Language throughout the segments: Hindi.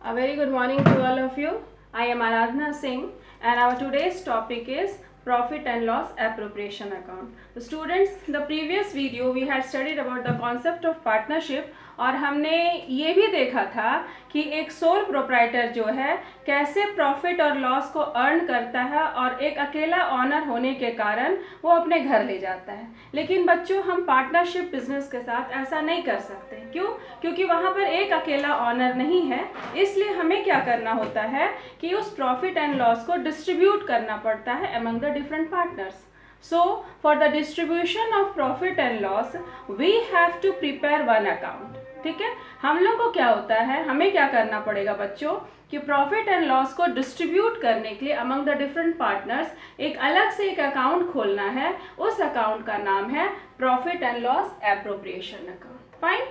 A very good morning to all of you. I am Aradhana Singh and our today's topic is Profit and Loss Appropriation Account. So students, the previous video we had studied about the concept of partnership और हमने ये भी देखा था कि एक सोल प्रोप्राइटर जो है कैसे प्रॉफिट और लॉस को अर्न करता है और एक अकेला ऑनर होने के कारण वो अपने घर ले जाता है। लेकिन बच्चों, हम पार्टनरशिप बिजनेस के साथ ऐसा नहीं कर सकते। क्यों? क्योंकि वहाँ पर एक अकेला ऑनर नहीं है। इसलिए हमें क्या करना होता है कि उस प्रॉफिट एंड लॉस को डिस्ट्रीब्यूट करना पड़ता है among the different partners. So, for the distribution of profit and loss, we have to prepare one account. ठीक है, हम लोग को क्या होता है, हमें क्या करना पड़ेगा बच्चों कि प्रॉफिट एंड लॉस को डिस्ट्रीब्यूट करने के लिए अमंग द डिफरेंट पार्टनर्स एक अलग से एक अकाउंट खोलना है। उस अकाउंट का नाम है profit and loss appropriation account. Fine,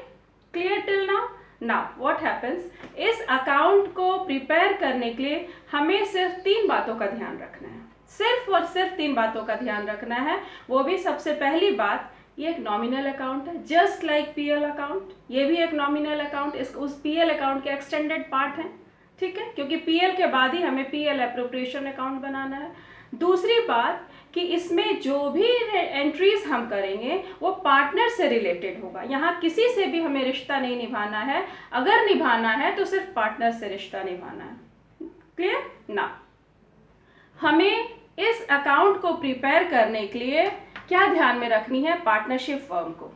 clear till now? Now what happens, इस अकाउंट को प्रिपेयर करने के लिए हमें सिर्फ 3 बातों का ध्यान रखना है। सिर्फ और सिर्फ 3 बातों का ध्यान रखना है। वो भी सबसे पहली बात, ये एक नॉमिनल अकाउंट है, जस्ट लाइक पीएल अकाउंट। ये भी एक नॉमिनल अकाउंट उस पीएल अकाउंट के एक्सटेंडेड पार्ट है। ठीक है, क्योंकि पीएल के बाद ही हमें पीएल एप्रोप्रिएशन अकाउंट बनाना है। दूसरी बात कि इसमें जो भी एंट्रीज हम करेंगे वो पार्टनर से रिलेटेड होगा। यहाँ किसी से भी हमें रिश्ता नहीं निभाना है। अगर निभाना है तो सिर्फ पार्टनर से रिश्ता निभाना है। क्लियर ना? हमें इस अकाउंट को प्रिपेयर करने के लिए क्या ध्यान में रखनी है? पार्टनरशिप फर्म को।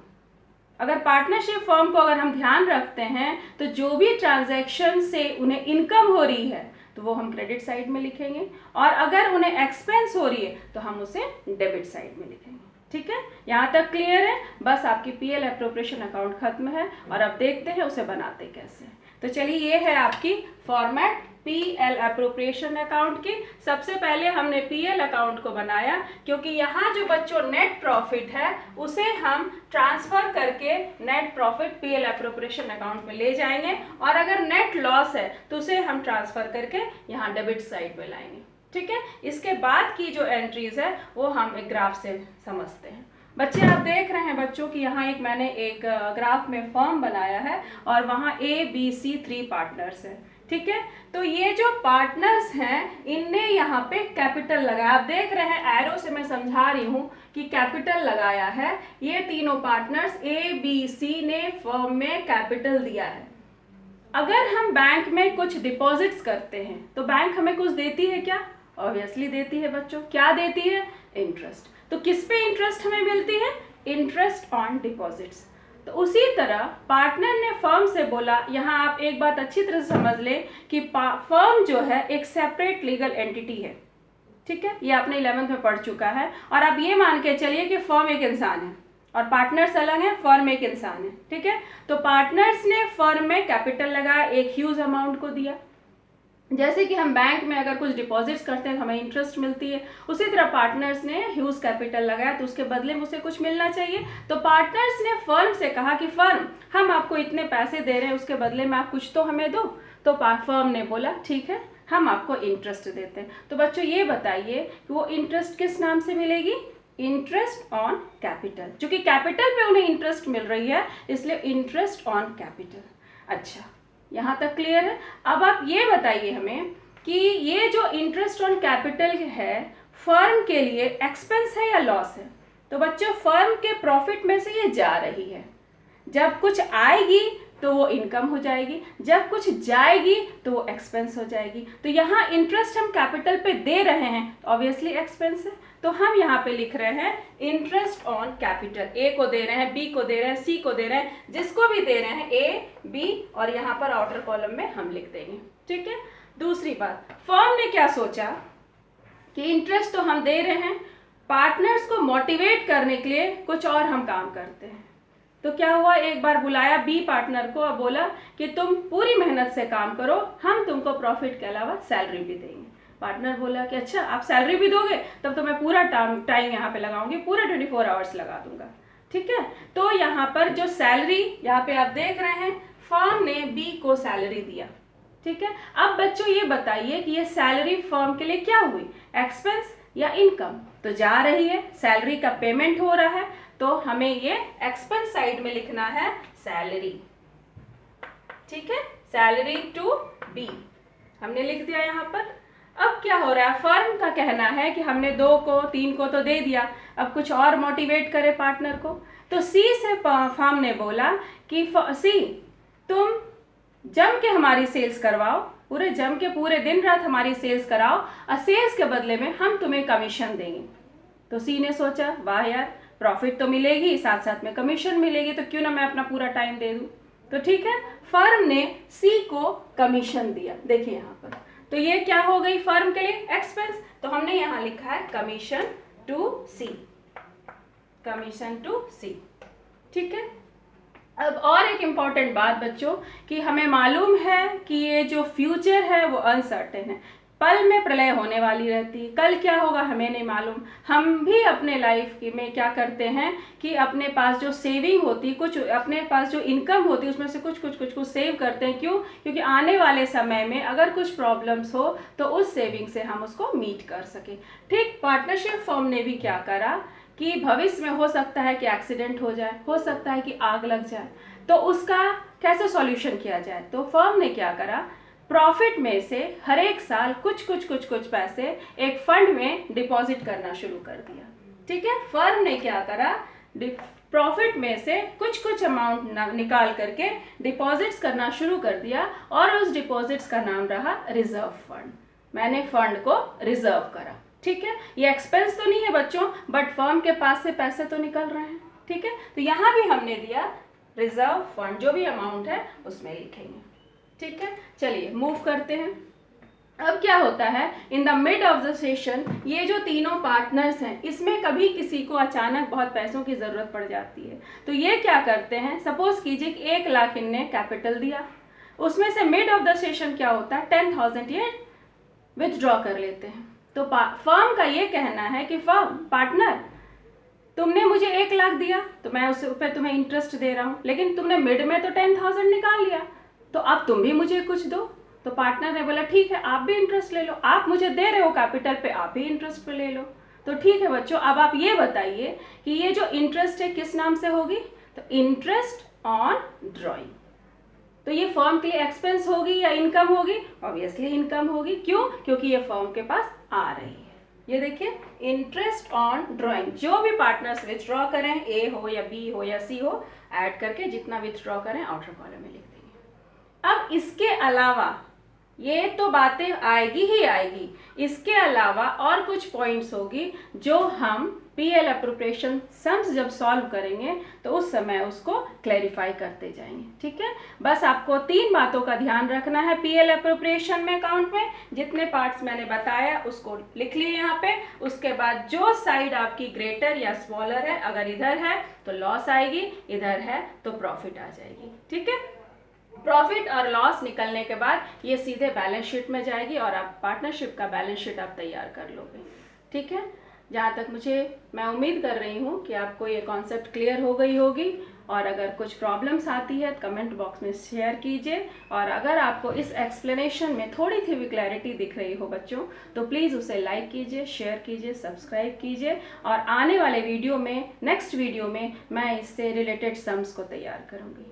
अगर पार्टनरशिप फर्म को अगर हम ध्यान रखते हैं तो जो भी ट्रांजैक्शन से उन्हें इनकम हो रही है तो वो हम क्रेडिट साइड में लिखेंगे, और अगर उन्हें एक्सपेंस हो रही है तो हम उसे डेबिट साइड में लिखेंगे। ठीक है, यहाँ तक क्लियर है? बस आपकी पीएल एप्रोप्रिएशन अकाउंट खत्म है और अब देखते हैं उसे बनाते कैसे। तो चलिए, ये है आपकी फॉर्मेट पीएल एप्रोप्रिएशन अकाउंट की। सबसे पहले हमने पीएल अकाउंट को बनाया क्योंकि यहाँ जो बच्चों नेट प्रॉफिट है उसे हम ट्रांसफर करके net profit PL appropriation account में ले जाएंगे, और अगर नेट लॉस है तो उसे हम ट्रांसफर करके यहाँ डेबिट साइड में लाएंगे। ठीक है, इसके बाद की जो एंट्रीज है वो हम एक ग्राफ से समझते हैं। बच्चे, आप देख रहे हैं बच्चों कि यहाँ मैंने एक ग्राफ में फॉर्म बनाया है और वहाँ ABC 3 पार्टनर्स हैं। ठीक है, तो ये जो पार्टनर्स हैं इनने यहाँ पे कैपिटल लगाया। आप देख रहे हैं एरो से मैं समझा रही हूँ कि कैपिटल लगाया है। ये तीनों पार्टनर्स ABC ने फर्म में कैपिटल दिया है। अगर हम बैंक में कुछ डिपॉजिट्स करते हैं तो बैंक हमें कुछ देती है क्या? ऑब्वियसली देती है बच्चों। क्या देती है? इंटरेस्ट। तो किस पे इंटरेस्ट हमें मिलती है? Interest on deposits. तो उसी तरह पार्टनर ने फर्म से बोला, यहाँ आप एक बात अच्छी तरह से समझ लें कि फर्म जो है एक सेपरेट लीगल एंटिटी है। ठीक है, ये आपने 11th में पढ़ चुका है। और आप ये मान के चलिए कि फर्म एक इंसान है और पार्टनर्स अलग हैं, फर्म एक इंसान है। ठीक है, तो पार्टनर्स ने फर्म में कैपिटल लगाया, एक ह्यूज अमाउंट को दिया। जैसे कि हम बैंक में अगर कुछ डिपॉजिट्स करते हैं तो हमें इंटरेस्ट मिलती है, उसी तरह पार्टनर्स ने ह्यूज कैपिटल लगाया तो उसके बदले में उसे कुछ मिलना चाहिए। तो पार्टनर्स ने फर्म से कहा कि फर्म, हम आपको इतने पैसे दे रहे हैं, उसके बदले में आप कुछ तो हमें दो। तो फर्म ने बोला ठीक है, हम आपको इंटरेस्ट देते हैं। तो बच्चों, ये बताइए कि वो इंटरेस्ट किस नाम से मिलेगी? Interest on capital. चूंकि कैपिटल पे उन्हें इंटरेस्ट मिल रही है इसलिए इंटरेस्ट ऑन कैपिटल। अच्छा, यहाँ तक क्लियर है? अब आप ये बताइए हमें कि ये जो इंटरेस्ट ऑन कैपिटल है फर्म के लिए एक्सपेंस है या लॉस है? तो बच्चों, फर्म के प्रॉफिट में से ये जा रही है। जब कुछ आएगी तो वो इनकम हो जाएगी, जब कुछ जाएगी तो वो एक्सपेंस हो जाएगी। तो यहाँ इंटरेस्ट हम कैपिटल पे दे रहे हैं तो ऑब्वियसली एक्सपेंस है। तो हम यहाँ पे लिख रहे हैं इंटरेस्ट ऑन कैपिटल। ए को दे रहे हैं, बी को दे रहे हैं, सी को दे रहे हैं, जिसको भी दे रहे हैं ए, बी, और यहाँ पर आउटर कॉलम में हम लिख देंगे। ठीक है, दूसरी बात, फर्म ने क्या सोचा कि इंटरेस्ट तो हम दे रहे हैं, पार्टनर्स को मोटिवेट करने के लिए कुछ और हम काम करते हैं। तो क्या हुआ, एक बार बुलाया बी पार्टनर को और बोला कि तुम पूरी मेहनत से काम करो, हम तुमको प्रॉफिट के अलावा सैलरी भी देंगे। पार्टनर बोला कि अच्छा, आप सैलरी भी दोगे, तब तो मैं पूरा टाइम यहाँ पे लगाऊंगी, पूरा 24 आवर्स लगा दूंगा। ठीक है, तो यहाँ पर जो सैलरी, यहाँ पे आप देख रहे हैं फर्म ने बी को सैलरी दिया। ठीक है, अब बच्चों ये बताइए कि ये सैलरी फर्म के लिए क्या हुई, एक्सपेंस या इनकम? तो जा रही है, सैलरी का पेमेंट हो रहा है, तो हमें ये एक्सपेंस साइड में लिखना है सैलरी। ठीक है, सैलरी टू बी, हमने लिख दिया यहाँ पर। अब क्या हो रहा है, फर्म का कहना है कि हमने 2 को 3 को तो दे दिया, अब कुछ और मोटिवेट करे पार्टनर को। तो सी से फर्म ने बोला कि सी तुम जम के हमारी सेल्स करवाओ, पूरे जम के पूरे दिन रात हमारी सेल्स कराओ और सेल्स के बदले में हम तुम्हें कमीशन देंगे। तो सी ने सोचा वाह यार, प्रॉफिट तो मिलेगी साथ साथ में कमीशन मिलेगी, तो क्यों ना मैं अपना पूरा टाइम दे दूँ। तो ठीक है, फर्म ने सी को कमीशन दिया। देखिए यहाँ पर, तो ये क्या हो गई फर्म के लिए एक्सपेंस, तो हमने यहाँ लिखा है commission to C, commission to C. ठीक है, अब और एक इम्पॉर्टेंट बात बच्चों कि हमें मालूम है कि ये जो फ्यूचर है वो अनसर्टेन है, पल में प्रलय होने वाली रहती है, कल क्या होगा हमें नहीं मालूम। हम भी अपने लाइफ में क्या करते हैं कि अपने पास जो सेविंग होती, कुछ अपने पास जो इनकम होती है उसमें से कुछ सेव करते हैं। क्यों? क्योंकि आने वाले समय में अगर कुछ प्रॉब्लम्स हो तो उस सेविंग से हम उसको मीट कर सकें। ठीक पार्टनरशिप फर्म ने भी क्या करा कि भविष्य में हो सकता है कि एक्सीडेंट हो जाए, हो सकता है कि आग लग जाए, तो उसका कैसे सॉल्यूशन किया जाए। तो फर्म ने क्या करा, प्रॉफिट में से हर एक साल कुछ पैसे एक फंड में डिपॉजिट करना शुरू कर दिया। ठीक है, फर्म ने क्या करा, प्रॉफिट में से कुछ अमाउंट निकाल करके डिपॉजिट्स करना शुरू कर दिया और उस डिपॉजिट्स का नाम रहा रिजर्व फंड। मैंने फंड को रिजर्व करा। ठीक है, ये एक्सपेंस तो नहीं है बच्चों, बट फर्म के पास से पैसे तो निकल रहे हैं। ठीक है, तो यहाँ भी हमने दिया रिजर्व फंड, जो भी अमाउंट है उसमें लिखेंगे। ठीक है, चलिए मूव करते हैं। अब क्या होता है, in the mid of the session ये जो तीनों पार्टनर्स हैं इसमें कभी किसी को अचानक बहुत पैसों की ज़रूरत पड़ जाती है। तो ये क्या करते हैं, सपोज कीजिए कि 1 लाख इनने कैपिटल दिया, उसमें से मिड ऑफ द सेशन क्या होता है 10,000 ये विथड्रॉ कर लेते हैं। तो फर्म का ये कहना है कि फर्म पार्टनर तुमने मुझे 1 लाख दिया तो मैं उस ऊपर तुम्हें इंटरेस्ट दे रहा हूँ, लेकिन तुमने मिड में तो 10,000 निकाल लिया, तो अब तुम भी मुझे कुछ दो। तो पार्टनर ने बोला ठीक है, आप भी इंटरेस्ट ले लो, आप मुझे दे रहे हो कैपिटल पे, आप भी इंटरेस्ट पे ले लो। तो ठीक है बच्चों, अब आप ये बताइए कि ये जो इंटरेस्ट है किस नाम से होगी, तो इंटरेस्ट ऑन ड्रॉइंग। तो ये फर्म के लिए एक्सपेंस होगी या इनकम होगी, ऑब्वियसली इनकम होगी। क्यों? क्योंकि ये फर्म के पास आ रही है। ये देखिए इंटरेस्ट ऑन ड्रॉइंग, जो भी पार्टनर्स विथड्रॉ करें, ए हो या बी हो या सी हो, ऐड करके जितना विथड्रॉ करें आउटर कॉलम में लिख देंगे। अब इसके अलावा ये तो बातें आएगी ही आएगी, इसके अलावा और कुछ पॉइंट्स होगी जो हम पीएल अप्रोप्रिएशन सम्स जब सॉल्व करेंगे तो उस समय उसको क्लैरिफाई करते जाएंगे। ठीक है, बस आपको 3 बातों का ध्यान रखना है पीएल अप्रोप्रिएशन में, अकाउंट में जितने पार्ट्स मैंने बताया उसको लिख लिए यहाँ पे। उसके बाद जो साइड आपकी ग्रेटर या स्मॉलर है, अगर इधर है तो लॉस आएगी, इधर है तो प्रॉफिट आ जाएगी। ठीक है, प्रॉफिट और लॉस निकलने के बाद ये सीधे बैलेंस शीट में जाएगी और आप पार्टनरशिप का बैलेंस शीट आप तैयार कर लोगे। ठीक है, जहाँ तक मैं उम्मीद कर रही हूँ कि आपको ये कॉन्सेप्ट क्लियर हो गई होगी, और अगर कुछ प्रॉब्लम्स आती है तो कमेंट बॉक्स में शेयर कीजिए, और अगर आपको इस एक्सप्लेनेशन में थोड़ी सी भी क्लैरिटी दिख रही हो बच्चों तो प्लीज़ उसे लाइक कीजिए, शेयर कीजिए, सब्सक्राइब कीजिए, और आने वाले वीडियो में, नेक्स्ट वीडियो में मैं इससे रिलेटेड सम्स को तैयार करूँगी।